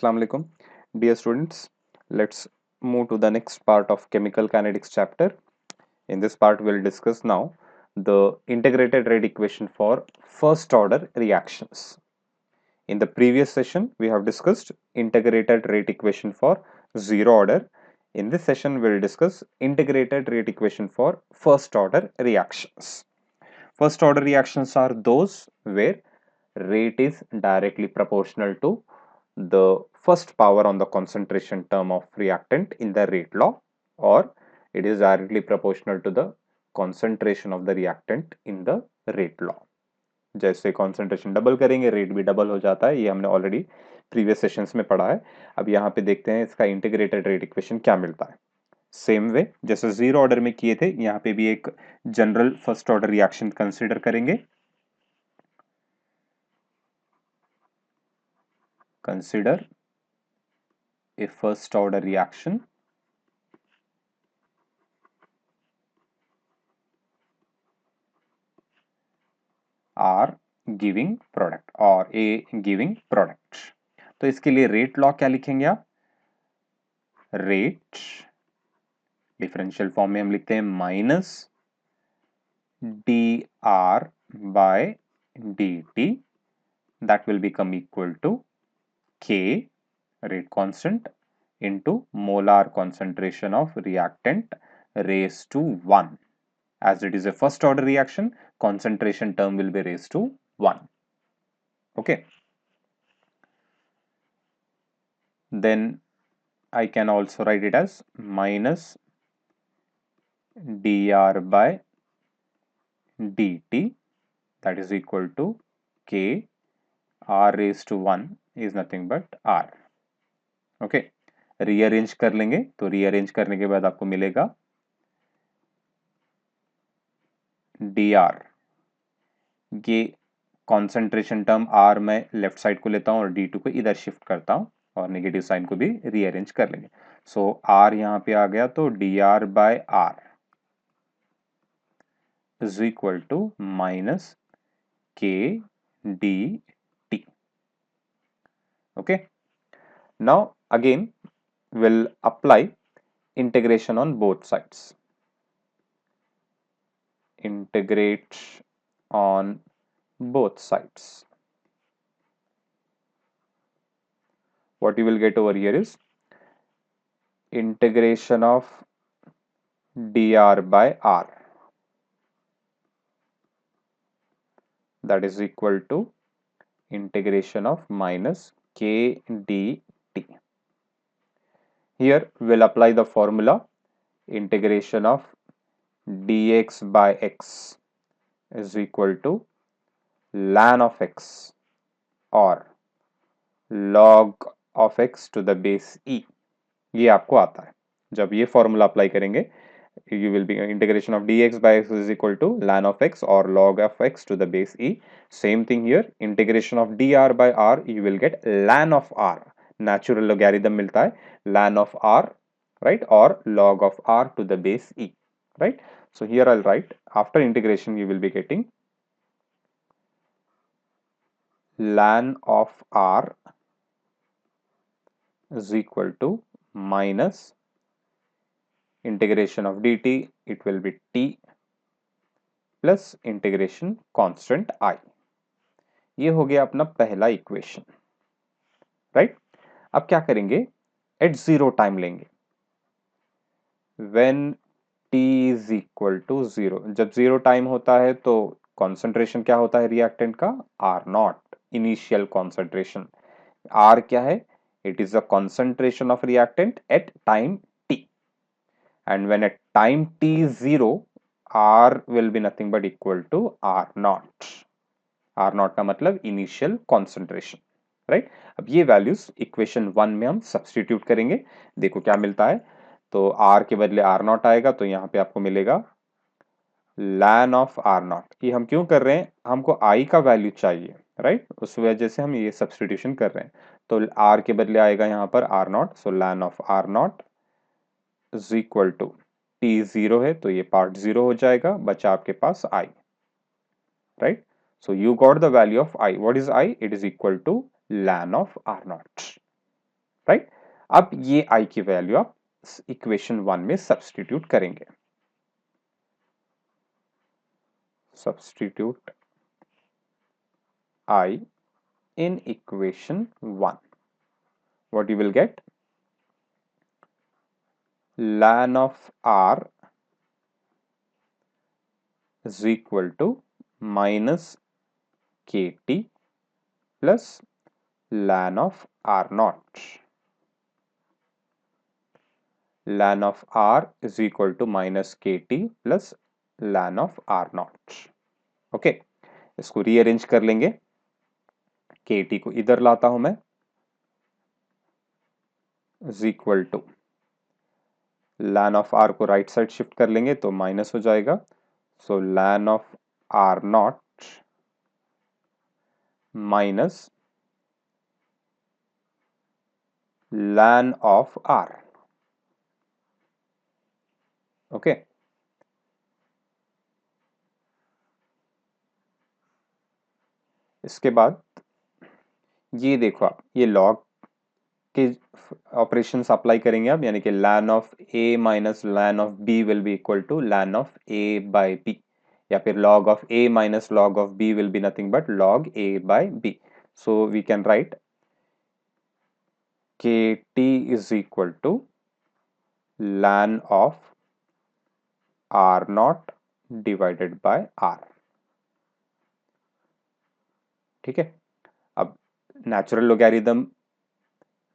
Assalamu alaikum. Dear students, let's move to the next part of chemical kinetics chapter. In this part, we'll discuss now the integrated rate equation for first order reactions. In the previous session, we have discussed integrated rate equation for zero order. In this session, we'll discuss integrated rate equation for first order reactions. First order reactions are those where rate is directly proportional to the first power on the concentration term of reactant in the rate law, or it is directly proportional to the concentration of the reactant in the rate law. जैसे concentration double करेंगे rate भी double हो जाता है, ये हमने already previous sessions में पढ़ा है. अब यहाँ पे देखते हैं इसका इंटीग्रेटेड रेट इक्वेशन क्या मिलता है. सेम वे जैसे जीरो ऑर्डर में किए थे, यहाँ पे भी एक general first order reaction consider करेंगे. Consider a first order reaction R giving product और A giving product. तो इसके लिए रेट लॉ क्या लिखेंगे आप? रेट डिफरेंशियल फॉर्म में हम लिखते हैं minus D R by D T, that will become equal to K rate constant into molar concentration of reactant raised to 1. As it is a first order reaction, concentration term will be raised to 1. Okay. Then I can also write it as minus dr by dt, that is equal to k r raised to 1 is nothing but r. Okay. Rearrange कर लेंगे तो rearrange करने के बाद आपको मिलेगा dr, ये concentration term r मैं लेफ्ट साइड को लेता हूं और d2 को इधर शिफ्ट करता हूं और नेगेटिव साइन को भी रीअरेंज कर लेंगे. सो r यहां पे आ गया तो dr by r is equal to minus k dt. Okay. Now again we'll apply integration on both sides. Integrate on both sides. What you will get over here is integration of dr by r, that is equal to integration of minus k dt. Here we'll apply the formula integration of dx by x is equal to ln of x or log of x to the base e. ये आपको आता है. जब ये formula apply करेंगे, you will be integration of dx by x is equal to ln of x or log of x to the base e. Same thing here, integration of dr by r, you will get ln of r, natural logarithm मिलता है ln of r, right, or log of r to the base e, right. So here I'll write, after integration you will be getting ln of r is equal to minus integration of dt, it will be t plus integration constant I. ये हो गया अपना पहला equation, right. अब क्या करेंगे, at zero time लेंगे. When t is equal to zero, जब जीरो टाइम होता है तो कॉन्सेंट्रेशन क्या होता है रिएक्टेंट का? R naught, initial concentration. R क्या है? It is the concentration of reactant at time t, and when at time t is 0, r will be nothing but equal to r naught. r naught का मतलब initial concentration, right. अब ये values equation 1 में हम substitute करेंगे. देखो क्या मिलता है. तो r के बदले r naught आएगा तो यहाँ पे आपको मिलेगा ln ऑफ r naught. ये हम क्यों कर रहे हैं? हमको i का वैल्यू चाहिए, राइट. उस वजह से हम ये सब्स्टिट्यूशन कर रहे हैं. तो r के बदले आएगा यहाँ पर r naught, so ln of r naught is equal to t 0 है तो ये पार्ट 0 हो जाएगा, बचा आपके पास i, right. So you got the value of i. What is i? It is equal to ln of r naught. Right. अब ये आई की वैल्यू आप इक्वेशन 1 में सब्स्टिट्यूट करेंगे। Substitute I in equation 1. What you will get? Ln of R is equal to minus KT plus ln of R naught. Ln of R is equal to minus KT plus ln of R naught. Okay, इसको rearrange कर लेंगे। KT को इधर लाता हूं मैं, is equal to ln of R को right side shift कर लेंगे तो माइनस हो जाएगा। So ln of R naught minus ln of R. Okay, इसके बाद ये देखो आप, ये लॉग के ऑपरेशंस अप्लाई करेंगे आप, यानी कि ln ऑफ a माइनस ln ऑफ b will be equal to ln of a by b, या फिर log of a minus log of b will be nothing but log a by b. So we can write kt is equal to ln of R naught divided by R. ठीक है, अब natural logarithm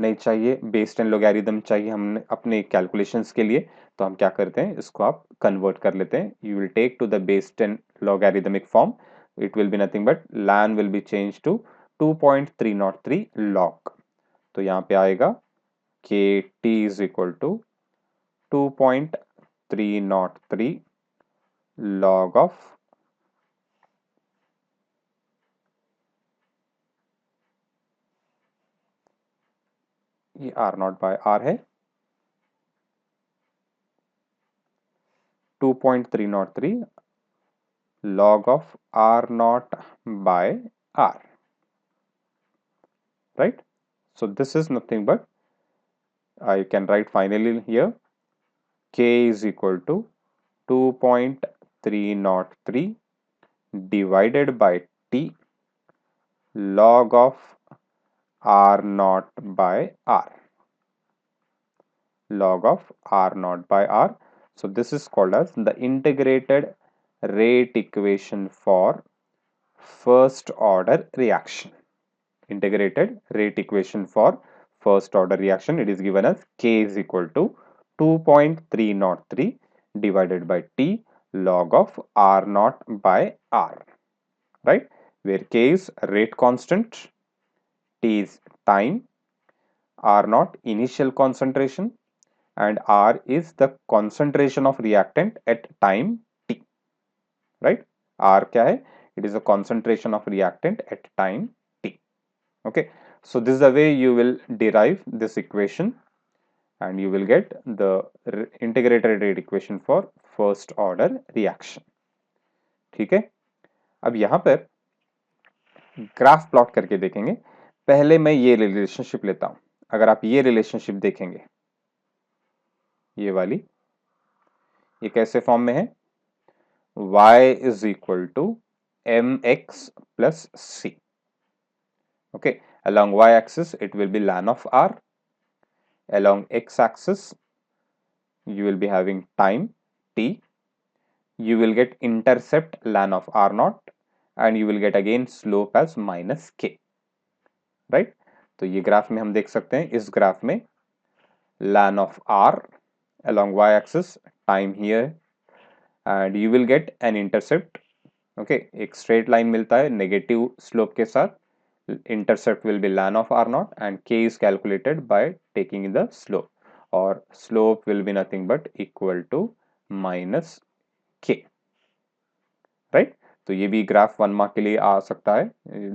नहीं चाहिए, base 10 logarithm चाहिए हमने अपने calculations के लिए, तो हम क्या करते हैं, इसको आप कन्वर्ट कर लेते हैं। You will take to the base 10 logarithmic form, it will be nothing but ln will be change to 2.303 log। तो यहाँ पे आएगा kt इज इक्वल टू 2.303 log ऑफ ये R नॉट बाय R है, 2.303 log of R naught by R, right? So this is nothing but I can write finally here k is equal to 2.303 divided by t log of R naught by R, log of R naught by R. So this is called as the integrated rate equation for first order reaction. Integrated rate equation for first order reaction, it is given as k is equal to 2.303 divided by t log of R naught by R, right? Where k is rate constant, t is time, R naught initial concentration, and R is the concentration of reactant at time t, right? R क्या है? It is the concentration of reactant at time t. Okay, so this is the way you will derive this equation and you will get the integrated rate equation for first order reaction. ठीक है, अब यहाँ पर graph plot करके देखेंगे। पहले मैं ये रिलेशनशिप लेता हूं। अगर आप ये रिलेशनशिप देखेंगे, ये वाली, ये कैसे फॉर्म में है? y is equal to mx plus c. Okay, along y axis it will be ln of R, along x axis you will be having time t, you will get intercept ln of R naught, and you will get again slope as minus k, right? तो ये graph में हम देख सकते हैं, इस graph में ln of R along y axis, time here, and you will get an intercept. Okay, एक स्ट्रेट लाइन मिलता है नेगेटिव स्लोप के साथ, intercept will be ln of R naught and k is calculated by taking the slope, or slope will be nothing but equal to minus k, right? तो ये भी graph 1 mark के लिए आ सकता है।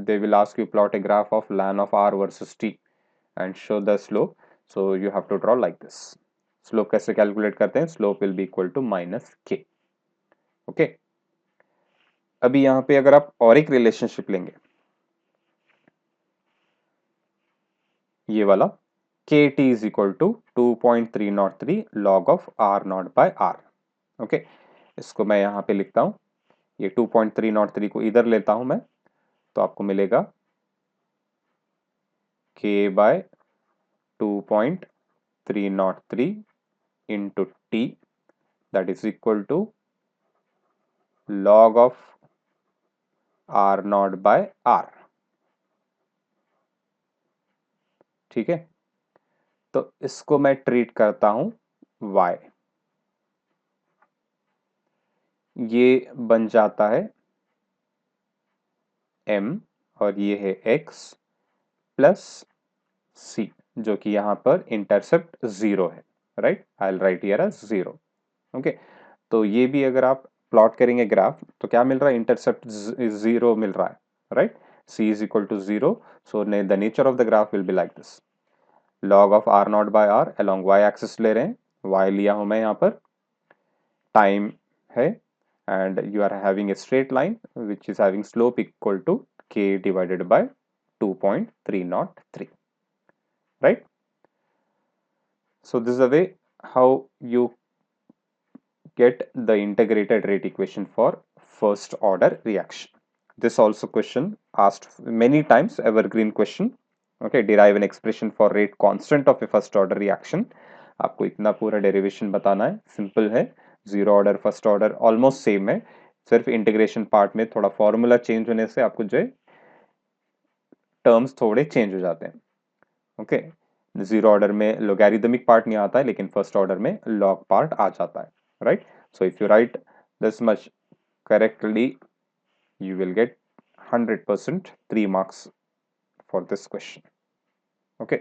they will ask you plot a graph of ln of R versus t and show the slope, so you have to draw like this. slope कैसे calculate करते हैं? slope will be equal to minus k. Okay, अभी यहाँ पे अगर आप और एक रिलेशनशिप लेंगे, ये वाला, kt is equal to 2.303 log of r naught by r. Okay, इसको मैं यहाँ पे लिखता हूँ, ये 2.303 को इधर लेता हूँ मैं, तो आपको मिलेगा k bye 2.303 into t, that is equal to log of r naught by r. ठीक है, तो इसको मैं ट्रीट करता हूं y, ये बन जाता है m और ये है x प्लस c, जो कि यहां पर इंटरसेप्ट 0 है, right, I will write here as 0. Okay, तो ये भी अगर आप प्लॉट करेंगे ग्राफ, तो क्या मिल रहा है, इंटरसेप्ट 0 मिल रहा है, right, c is equal to 0, so the nature of the graph will be like this. log of r naught by r along y axis ले रहे हैं, y लिया हूं मैं यहाँ पर, टाइम है, and you are having a straight line which is having slope equal to k divided by 2.303, right? So this is the way how you get the integrated rate equation for first order reaction. This also question asked many times, evergreen question. Okay, derive an expression for rate constant of a first order reaction. आपको इतना पूरा derivation बताना है, simple है, zero order first order almost same है, सिर्फ integration part में थोड़ा फॉर्मूला चेंज होने से आपको जो है टर्म्स थोड़े चेंज हो जाते हैं. ओके, जीरो ऑर्डर में लोगैरिथमिक पार्ट नहीं आता है, लेकिन फर्स्ट ऑर्डर में लॉग पार्ट आ जाता है, right. So if you right this much correctly, you will get 100% 3 marks for this question. Okay.